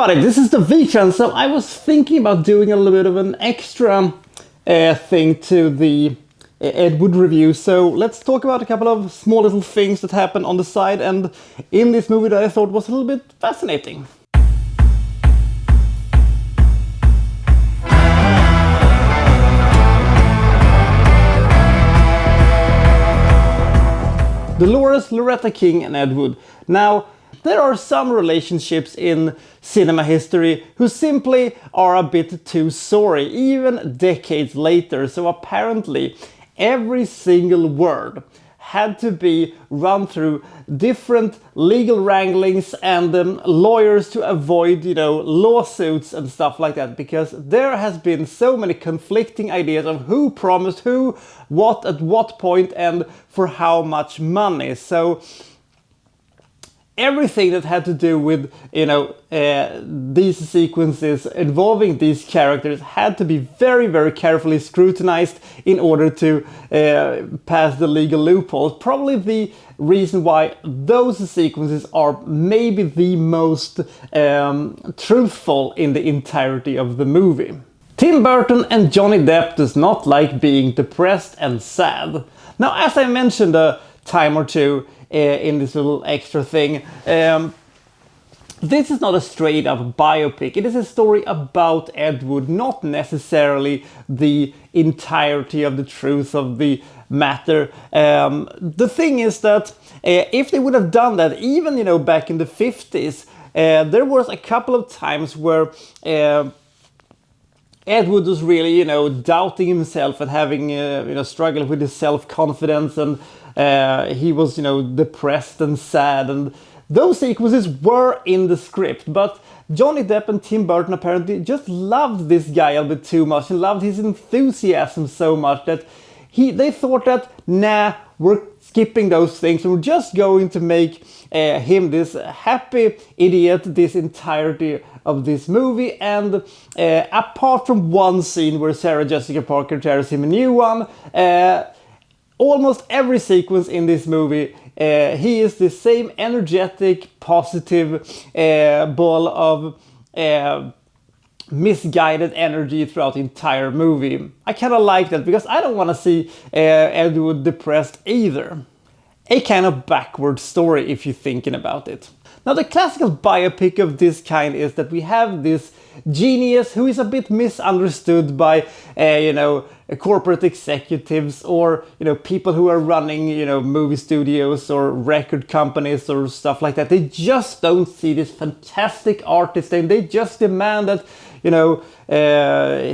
everybody, this is the Vikan. So I was thinking about doing a little bit of an extra thing to the Ed Wood review. So let's talk about a couple of small little things that happened on the side and in this movie that I thought was a little bit fascinating. Dolores Loretta King and Ed Wood. Now, there are some relationships in cinema history who simply are a bit too sorry, even decades later. So apparently, every single word had to be run through different legal wranglings and lawyers to avoid, lawsuits and stuff like that, because there has been so many conflicting ideas of who promised who, what at what point, and for how much money. So everything that had to do with, these sequences involving these characters had to be very, very carefully scrutinized in order to pass the legal loopholes. Probably the reason why those sequences are maybe the most truthful in the entirety of the movie. Tim Burton and Johnny Depp does not like being depressed and sad. Now, as I mentioned a time or two in this little extra thing, this is not a straight up biopic. It is a story about Ed Wood, not necessarily the entirety of the truth of the matter. The thing is that if they would have done that, even back in the 50s, there was a couple of times where Ed Wood was really, doubting himself and having, struggling with his self-confidence, and he was, depressed and sad, and those sequences were in the script. But Johnny Depp and Tim Burton apparently just loved this guy a bit too much and loved his enthusiasm so much that they thought that, nah, we're skipping those things and we're just going to make him this happy idiot this entirety of this movie. And apart from one scene where Sarah Jessica Parker tears him a new one, almost every sequence in this movie, he is the same energetic, positive ball of misguided energy throughout the entire movie. I kind of like that because I don't want to see Ed Wood depressed either. A kind of backward story if you're thinking about it. Now, the classical biopic of this kind is that we have this genius who is a bit misunderstood by, corporate executives or, people who are running, movie studios or record companies or stuff like that. They just don't see this fantastic artist and they just demand that,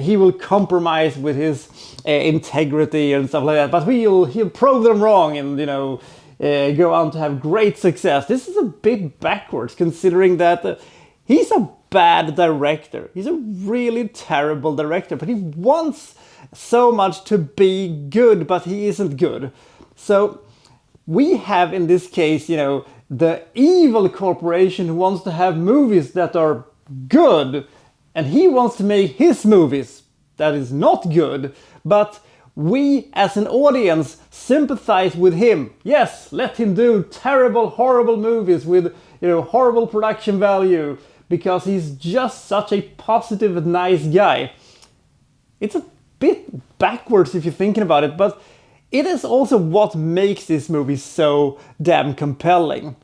he will compromise with his integrity and stuff like that. But he'll prove them wrong and, go on to have great success. This is a bit backwards considering that he's a bad director. He's a really terrible director, but he wants so much to be good, but he isn't good. So we have in this case, the evil corporation who wants to have movies that are good, and he wants to make his movies that is not good, but we as an audience sympathize with him. Yes, let him do terrible, horrible movies with, horrible production value because he's just such a positive and nice guy. It's a bit backwards if you're thinking about it, but it is also what makes this movie so damn compelling.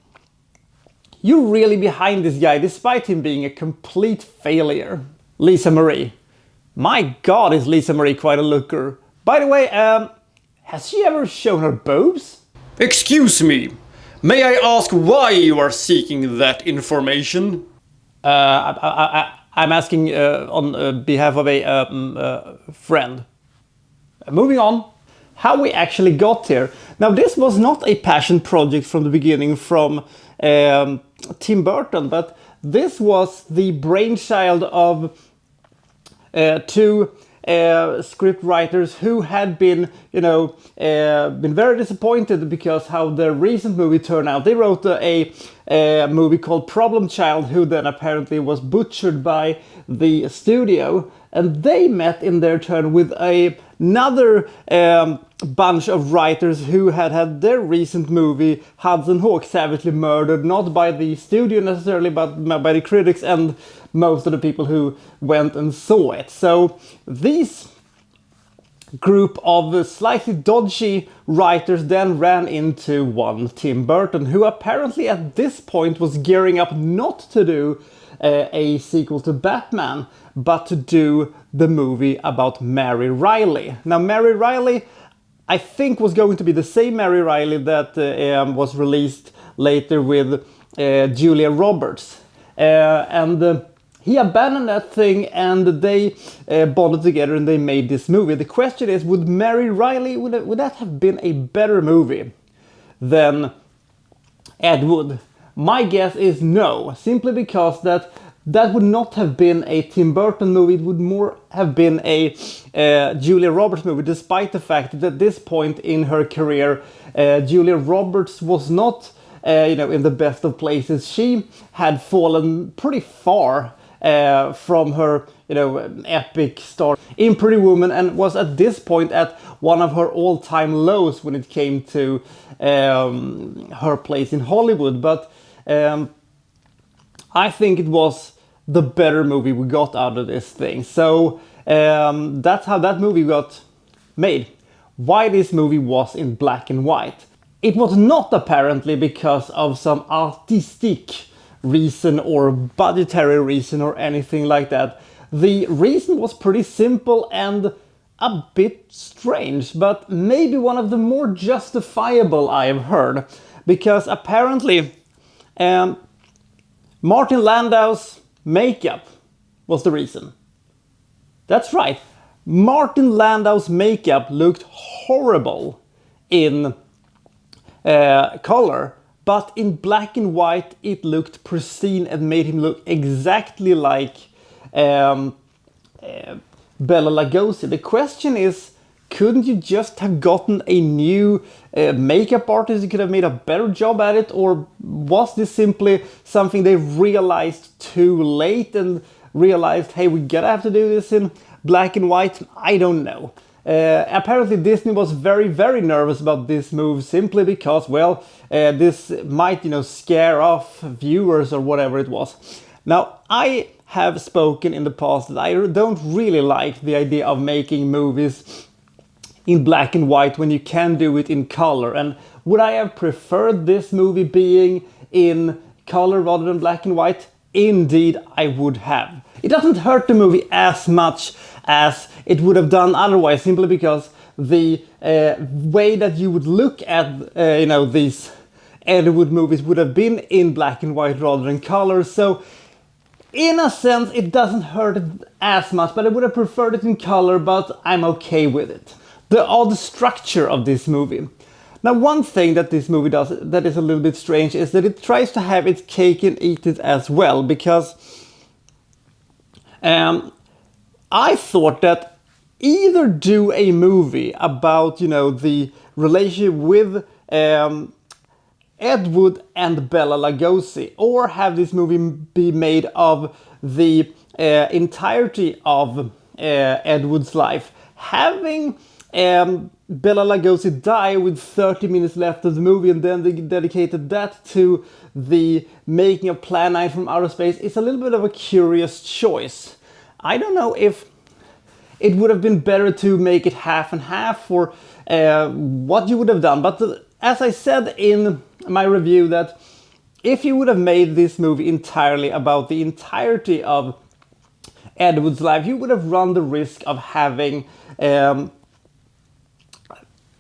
You're really behind this guy despite him being a complete failure. Lisa Marie. My God, is Lisa Marie quite a looker. By the way, has she ever shown her boobs? Excuse me, may I ask why you are seeking that information? I'm asking on behalf of a friend. Moving on, how we actually got here. Now, this was not a passion project from the beginning from Tim Burton, but this was the brainchild of two script writers who had been very disappointed because how the recent movie turned out. They wrote a movie called Problem Child, who then apparently was butchered by the studio, and they met in their turn with a another bunch of writers who had their recent movie Hudson Hawk savagely murdered, not by the studio necessarily, but by the critics and most of the people who went and saw it. So these group of slightly dodgy writers then ran into one Tim Burton, who apparently at this point was gearing up not to do a sequel to Batman, but to do the movie about Mary Riley. Now, Mary Riley, I think, was going to be the same Mary Riley that was released later with Julia Roberts. He abandoned that thing, and they bonded together and they made this movie. The question is, would Mary Riley, would that have been a better movie than Ed Wood? My guess is no, simply because that would not have been a Tim Burton movie. It would more have been a Julia Roberts movie, despite the fact that at this point in her career, Julia Roberts was not in the best of places. She had fallen pretty far from her, epic star in Pretty Woman, and was at this point at one of her all-time lows when it came to her place in Hollywood. But I think it was the better movie we got out of this thing. So that's how that movie got made. Why this movie was in black and white. It was not apparently because of some artistic reason or budgetary reason or anything like that. The reason was pretty simple and a bit strange, but maybe one of the more justifiable I have heard, because apparently Martin Landau's makeup was the reason. That's right, Martin Landau's makeup looked horrible in color, but in black and white it looked pristine and made him look exactly like Bela Lugosi. The question is, couldn't you just have gotten a new makeup artist who could have made a better job at it? Or was this simply something they realized too late and realized, hey, we gotta have to do this in black and white? I don't know. Apparently Disney was very, very nervous about this move, simply because, well, this might, scare off viewers or whatever it was. Now, I have spoken in the past that I don't really like the idea of making movies in black and white when you can do it in color. And would I have preferred this movie being in color rather than black and white? Indeed, I would have. It doesn't hurt the movie as much as it would have done otherwise, simply because the way that you would look at these Ed Wood movies would have been in black and white rather than color. So in a sense it doesn't hurt it as much, but I would have preferred it in color, but I'm okay with it. The odd structure of this movie. Now, one thing that this movie does that is a little bit strange is that it tries to have its cake and eat it as well, because I thought that either do a movie about, the relationship with Ed Wood and Bela Lugosi, or have this movie be made of the entirety of Ed Wood's life, having Bela Lugosi die with 30 minutes left of the movie, and then they dedicated that to the making of Plan 9 from Outer Space. It's a little bit of a curious choice. I don't know if it would have been better to make it half and half, or what you would have done. But as I said in my review, that if you would have made this movie entirely about the entirety of Ed Wood's life, you would have run the risk of having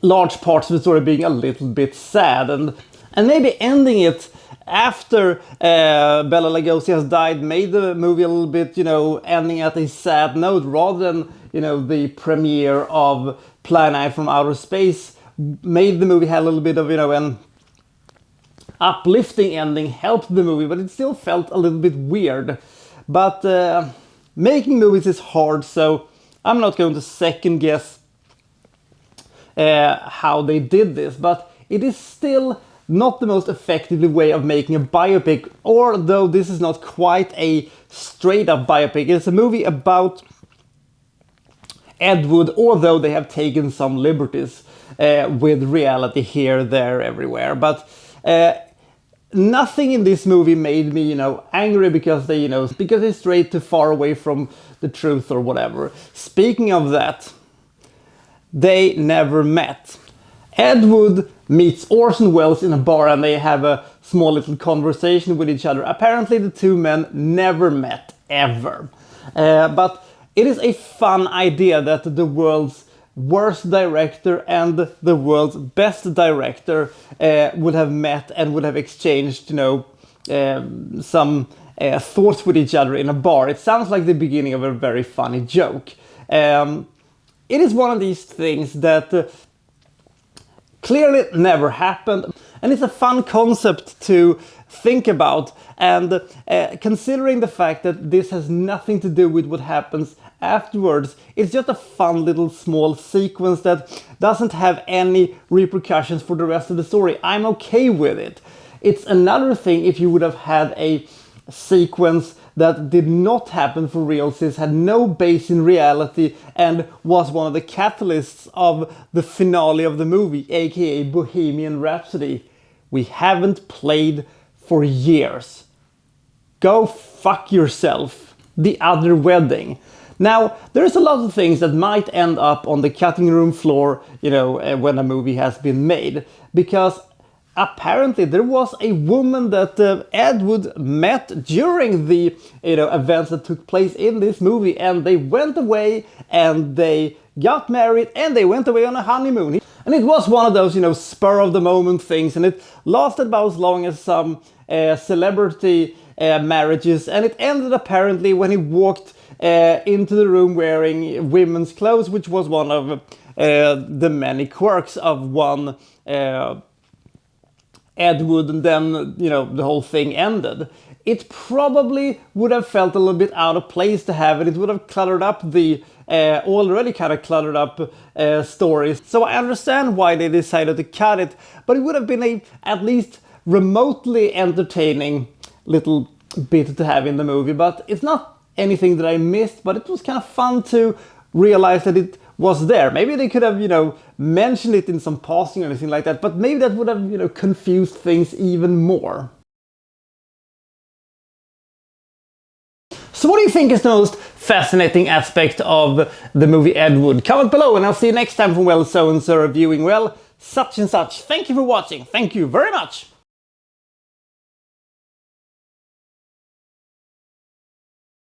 large parts of the story being a little bit sad, and maybe ending it after Bela Lugosi has died made the movie a little bit, ending at a sad note, rather than, the premiere of Plan 9 from Outer Space made the movie have a little bit of, an uplifting ending, helped the movie, but it still felt a little bit weird. But making movies is hard, so I'm not going to second guess how they did this, but it is still not the most effective way of making a biopic, although this is not quite a straight up biopic. It's a movie about Ed Wood, although they have taken some liberties with reality here, there, everywhere. But nothing in this movie made me, angry because they strayed too far away from the truth or whatever. Speaking of that, they never met. Ed Wood meets Orson Welles in a bar and they have a small little conversation with each other. Apparently the two men never met, ever. But it is a fun idea that the world's worst director and the world's best director would have met and would have exchanged, some thoughts with each other in a bar. It sounds like the beginning of a very funny joke. It is one of these things that clearly never happened, and it's a fun concept to think about, and considering the fact that this has nothing to do with what happens afterwards, it's just a fun little small sequence that doesn't have any repercussions for the rest of the story. I'm okay with it. It's another thing if you would have had a sequence that did not happen for realsies, had no base in reality, and was one of the catalysts of the finale of the movie, aka Bohemian Rhapsody. We haven't played for years. Go fuck yourself. The Other Wedding. Now, there's a lot of things that might end up on the cutting room floor, when a movie has been made, because apparently there was a woman that Ed Wood met during the events that took place in this movie, and they went away and they got married and they went away on a honeymoon. And it was one of those spur of the moment things, and it lasted about as long as some celebrity marriages, and it ended apparently when he walked into the room wearing women's clothes, which was one of the many quirks of one Ed Wood, and then, the whole thing ended. It probably would have felt a little bit out of place to have it. It would have cluttered up the already kind of cluttered up stories. So I understand why they decided to cut it, but it would have been a at least remotely entertaining little bit to have in the movie. But it's not anything that I missed, but it was kind of fun to realize that it was there. Maybe they could have, mentioned it in some passing or anything like that, but maybe that would have, confused things even more. So what do you think is the most fascinating aspect of the movie Ed Wood? Comment below and I'll see you next time from Well So and So reviewing, well, such and such. Thank you for watching. Thank you very much.